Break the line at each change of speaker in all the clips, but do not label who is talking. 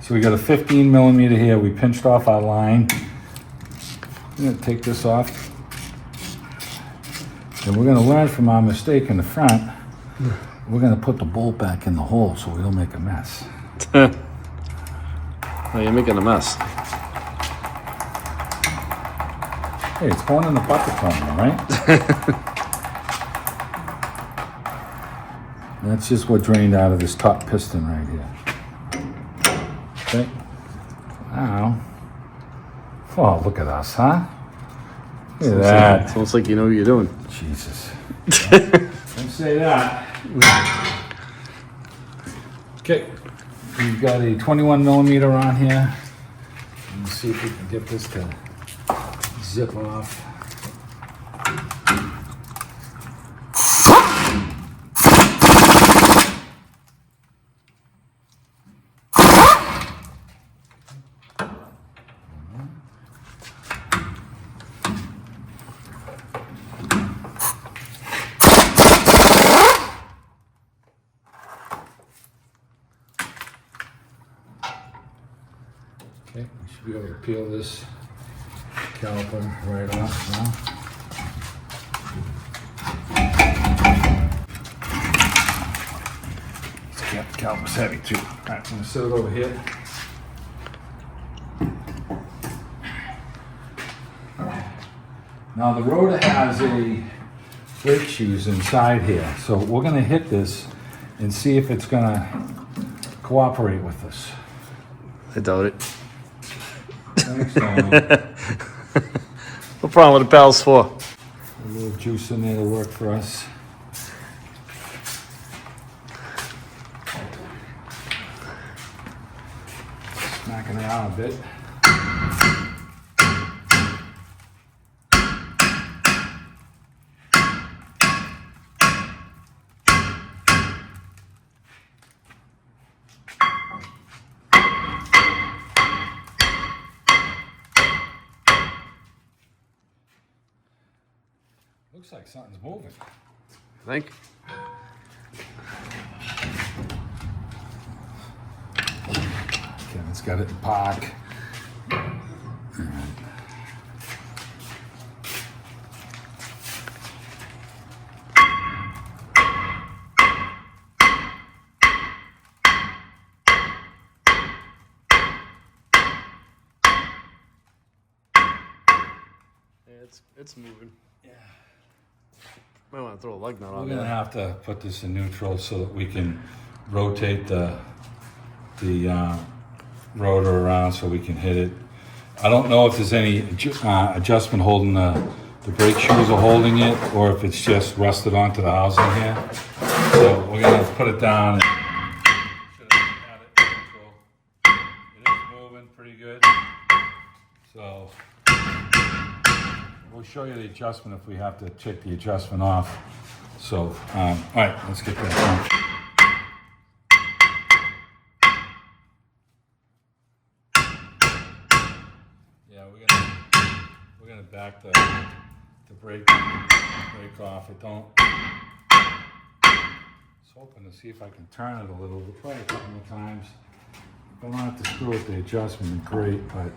So we got a 15 millimeter here. We pinched off our line. I'm gonna take this off. And we're gonna learn from our mistake in the front. We're gonna put the bolt back in the hole so we don't make a mess.
Oh, you're making a mess.
Hey, it's going in the bucket terminal, right? That's just what drained out of this top piston right here. Okay. Now, oh, look at us, huh? Look at that.
It's almost like you know what you're doing.
Jesus. Don't say that. Okay, we've got a 21 millimeter on here. Let's see if we can get this to zip off. Okay, we should be able to peel this caliper right off now. This caliper's heavy too. All right, I'm gonna set it over here. Now the Rotor has a brake shoes inside here, so we're gonna hit this and see if it's gonna cooperate with us.
I doubt it.
Thanks, Tom.
What problem with the pals for?
A little juice in there to work for us. Smacking it out a bit. Looks like something's moving.
I think.
Kevin's got it in park.
Yeah, it's moving. Yeah. Might want to throw a lug nut on
We're
there.
gonna have to put this in neutral so that we can rotate the rotor around so we can hit it. I don't know if there's any adjustment holding the brake shoes are holding it, or if it's just rusted onto the housing here. So we're gonna put it down. Should have had it in neutral. It is moving pretty good. So we'll show you the adjustment if we have to check the adjustment off. So, all right, let's get that done. Yeah, we're gonna back the brake off. It don't. I was hoping to see if I can turn it a little. We'll try a couple more times. If I don't have to screw with the adjustment, great, but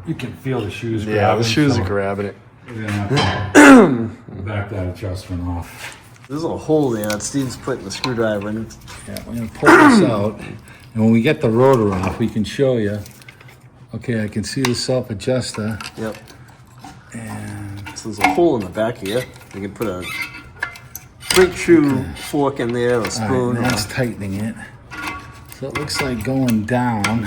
you can feel the shoes grabbing.
Yeah, the shoes
so
are grabbing it.
we're gonna have to back that adjustment off.
There's a hole there that Steve's putting the screwdriver in.
Yeah, we're gonna pull this out, and when we get the rotor off, we can show you. Okay, I can see the self-adjuster,
Yep.
and
So there's a hole in the back here. You can put a brake shoe fork in there, or a spoon.
all right, now it's tightening it. So it looks like going down.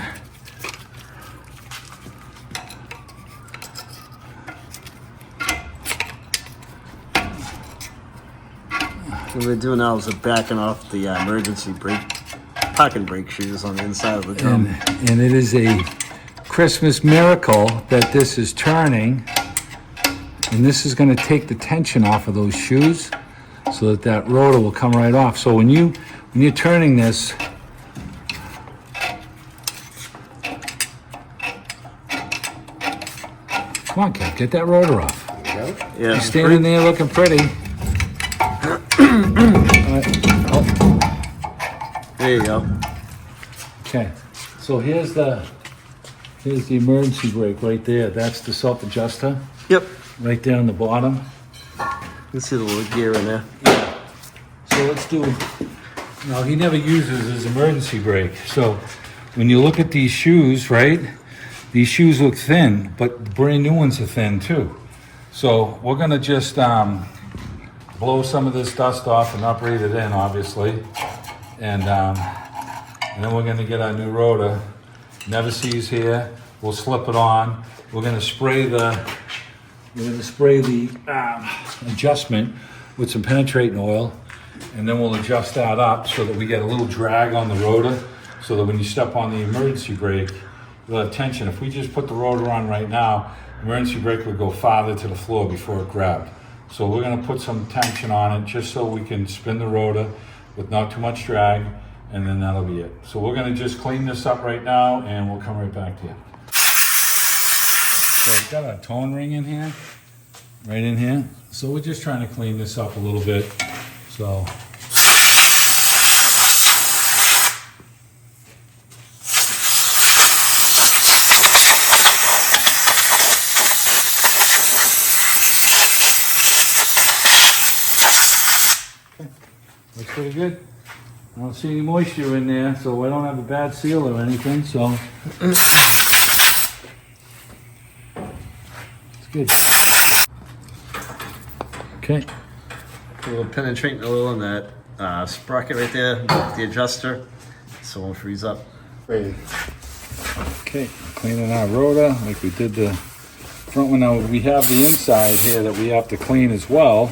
What we're doing now is we're backing off the emergency parking brake shoes on the inside of the drum.
And it is a Christmas miracle that this is turning. And this is gonna take the tension off of those shoes so that that rotor will come right off. So when you're turning this, come on, Kev, get that rotor off.
Yeah,
You're
it's
standing there looking pretty.
There you go.
Okay,
So
So here's the emergency brake right there. That's the self-adjuster
Yep.
right there on the bottom.
You can see the little gear in there.
So let's do, now he never uses his emergency brake. So when you look at these shoes, right? These shoes look thin, but the brand new ones are thin too. So we're gonna just blow some of this dust off and not breathe it in, obviously. And then we're gonna get our new rotor. Never sees here. We'll slip it on. We're gonna spray the adjustment with some penetrating oil, and then we'll adjust that up so that we get a little drag on the rotor, so that when you step on the emergency brake, you'll have tension. If we just put the rotor on right now, emergency brake would go farther to the floor before it grabbed. So we're gonna put some tension on it just so we can spin the rotor with not too much drag, and then that'll be it. So we're gonna just clean this up right now, and we'll come right back to you. So I've got a tone ring in here, right in here. So we're just trying to clean this up a little bit. So. Looks pretty good. I don't see any moisture in there, so I don't have a bad seal or anything, so it's good. Okay.
A little penetrating oil in that sprocket right there, the adjuster, so it won't freeze up.
Ready. Okay, cleaning our rotor like we did the front one. Now we have the inside here that we have to clean as well.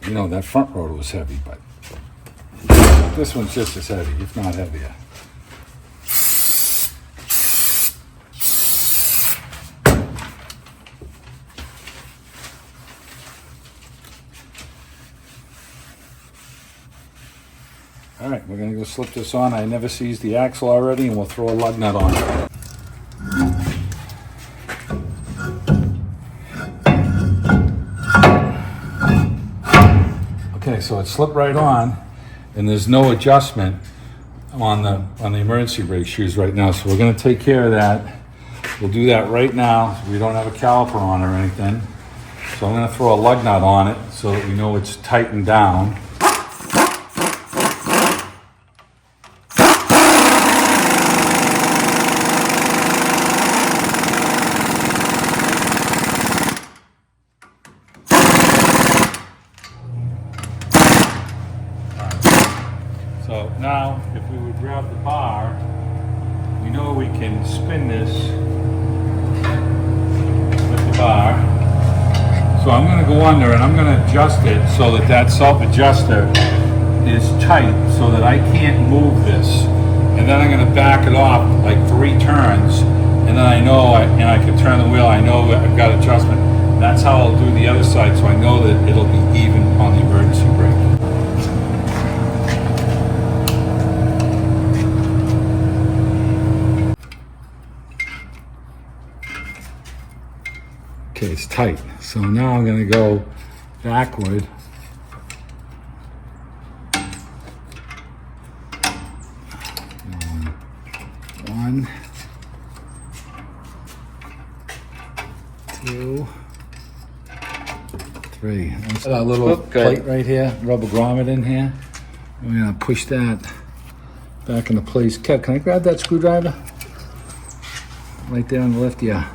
You know, that front rotor was heavy, but this one's just as heavy, if not heavier. All right, we're gonna go slip this on. I never seized the axle already, and we'll throw a lug nut on it. Okay, so it slipped right on, and there's no adjustment on the emergency brake shoes right now. So we're gonna take care of that. We'll do that right now. We don't have a caliper on or anything. So I'm gonna throw a lug nut on it so that we know it's tightened down. So now, if we would grab the bar, we know we can spin this with the bar. So I'm going to go under and I'm going to adjust it so that that self-adjuster is tight so that I can't move this. And then I'm going to back it off like 3 turns, and then I know, I can turn the wheel, I know I've got adjustment. That's how I'll do the other side, so I know that it'll be even on the emergency brake. Okay, it's tight. So now I'm going to go backward. One, two, three. That's that little plate right here, rubber grommet in here. We're going to push that back into place. Kev, can I grab that screwdriver? Right there on the left, yeah.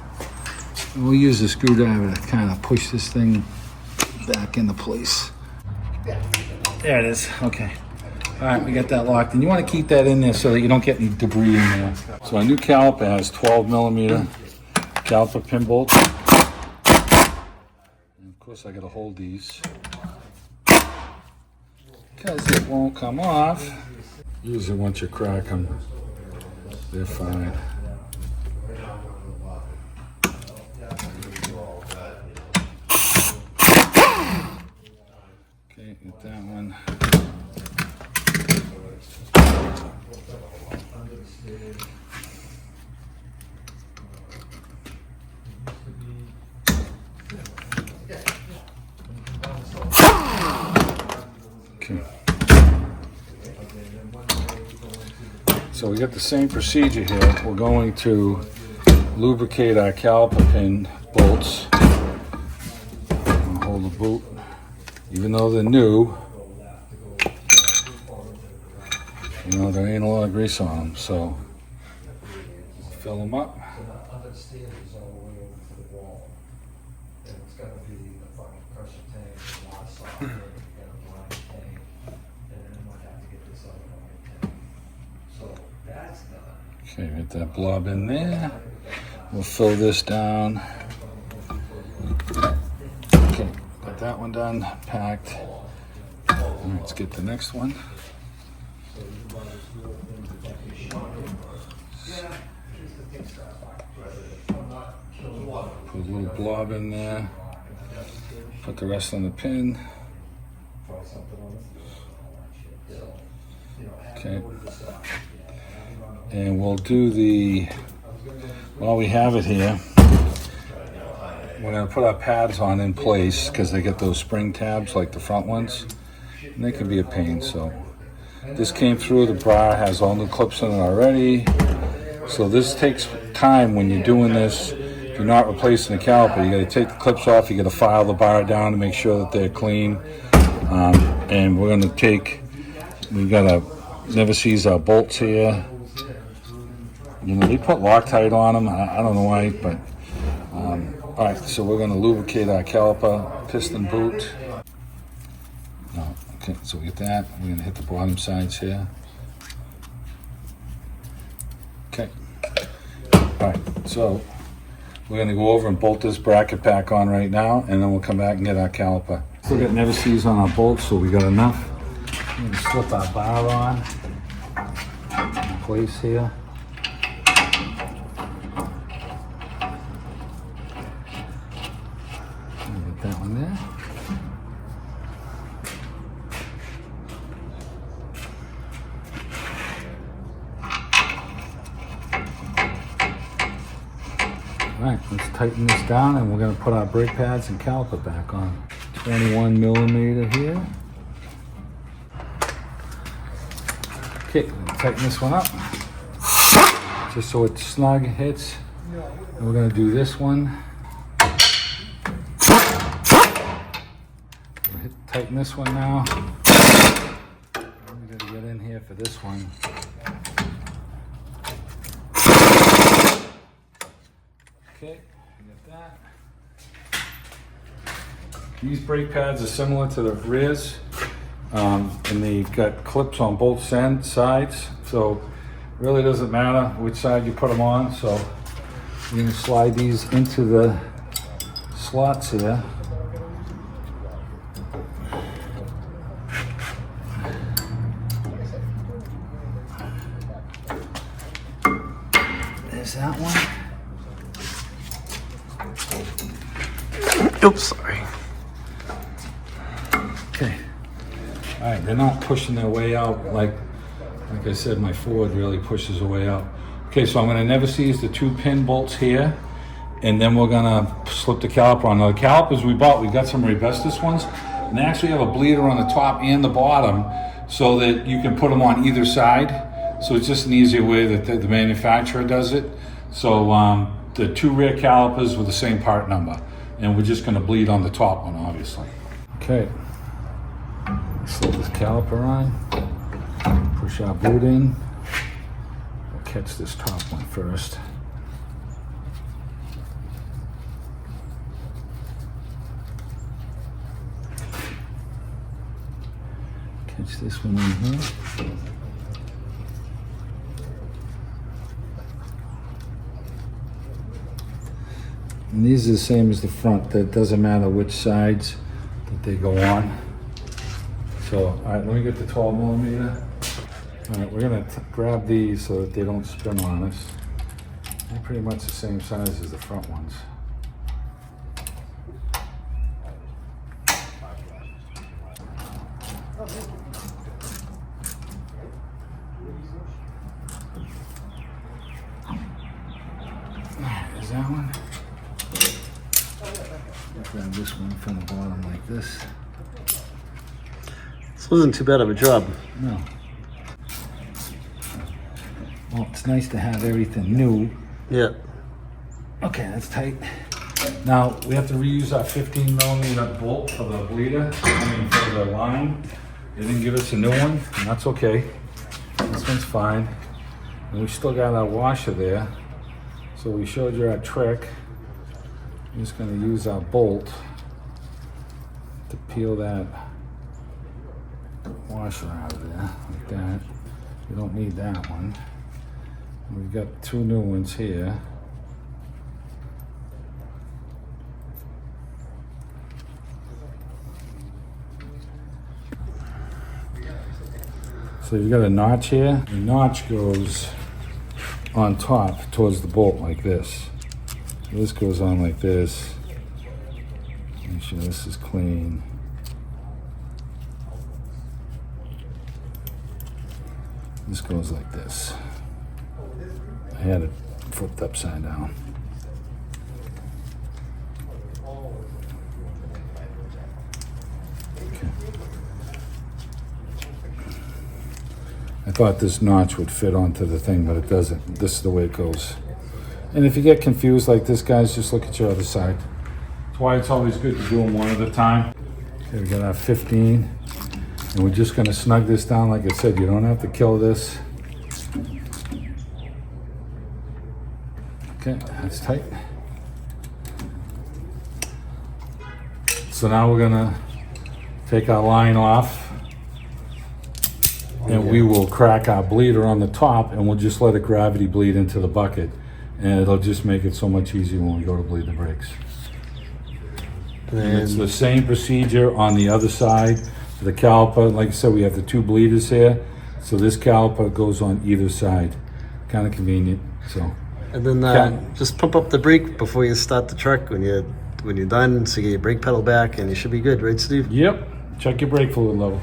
And we'll use the screwdriver to kind of push this thing back into place. There it is, okay. All right, we got that locked. And you want to keep that in there so that you don't get any debris in there. So our new caliper has 12 millimeter caliper pin bolts. And of course I got to hold these because it won't come off. Usually once you crack them, they're fine. Okay, get that one. So we got the same procedure here. We're going to lubricate our caliper pin bolts. Hold the boot. Even though they're new, you know, there ain't a lot of grease on them, so fill them up. Okay, get that blob in there. We'll fill this down. Okay, got that one done, packed. Let's get the next one. Put a little blob in there. Put the rest on the pin. Okay. And we'll do the, while we have it here, we're going to put our pads on in place because they get those spring tabs like the front ones. And they can be a pain, so. This came through, the bar has all new clips in it already. So this takes time when you're doing this. If you're not replacing the caliper, you got to take the clips off, you got to file the bar down to make sure that they're clean. And we're going to take, we got to never seize our bolts here. You know, they put Loctite on them. I don't know why, but all right. So we're going to lubricate our caliper piston boot. No, okay. So we get that. We're going to hit the bottom sides here. Okay. All right. So we're going to go over and bolt this bracket back on right now, and then we'll come back and get our caliper. Still got never seize on our bolts, so we got enough. We're going to slip our bar on in place here. That one there. All right, let's tighten this down and we're going to put our brake pads and caliper back on. 21 millimeter here. Okay, tighten this one up just so it snug hits. And we're going to do this one. Tighten this one now. I'm going to get in here for this one. Okay, get that. These brake pads are similar to the rears, and they've got clips on both sides, so it really doesn't matter which side you put them on. So you're going to slide these into the slots here. There's that one.
Oops, sorry.
Okay. All right, they're not pushing their way out like I said, my Ford really pushes their way out. Okay, so I'm gonna never seize the 2 pin bolts here, and then we're gonna slip the caliper on. Now the calipers we bought, we got some Rebestos ones, and they actually have a bleeder on the top and the bottom so that you can put them on either side. So it's just an easier way that the manufacturer does it. So the 2 rear calipers with the same part number. And we're just gonna bleed on the top one, obviously. Okay, slip this caliper on, push our boot in. We'll catch this top one first. Catch this one in here. And these are the same as the front. That doesn't matter which sides that they go on. So, all right, let me get the 12 millimeter. All right, we're gonna grab these so that they don't spin on us. They're pretty much the same size as the front ones. Is that one? Grab this one from the bottom like this.
This wasn't too bad of a job.
No. Well, it's nice to have everything new.
Yeah.
Okay, that's tight. Now, we have to reuse our 15 millimeter bolt for the bleeder, for the line. They didn't give us a new one, and that's okay. This one's fine. And we still got our washer there. So we showed you our trick. I'm just gonna use our bolt to peel that washer out of there, like that. We don't need that one. We've got 2 new ones here. So you've got a notch here. The notch goes on top towards the bolt like this. So this goes on like this. Make sure this is clean. This goes like this. I had it flipped upside down. I thought this notch would fit onto the thing, but it doesn't. This is the way it goes. And if you get confused like this, guys, just look at your other side. That's why it's always good to do them one at a time. Okay, we got our 15. And we're just gonna snug this down. Like I said, you don't have to kill this. Okay, that's tight. So now we're gonna take our line off. And we will crack our bleeder on the top, and we'll just let it gravity bleed into the bucket. And it'll just make it so much easier when we go to bleed the brakes. And it's the same procedure on the other side. The caliper, like I said, we have the 2 bleeders here. So this caliper goes on either side. Kind of convenient, so.
And then just pump up the brake before you start the truck when you're done, so you get your brake pedal back, and you should be good, right, Steve?
Yep, check your brake fluid level.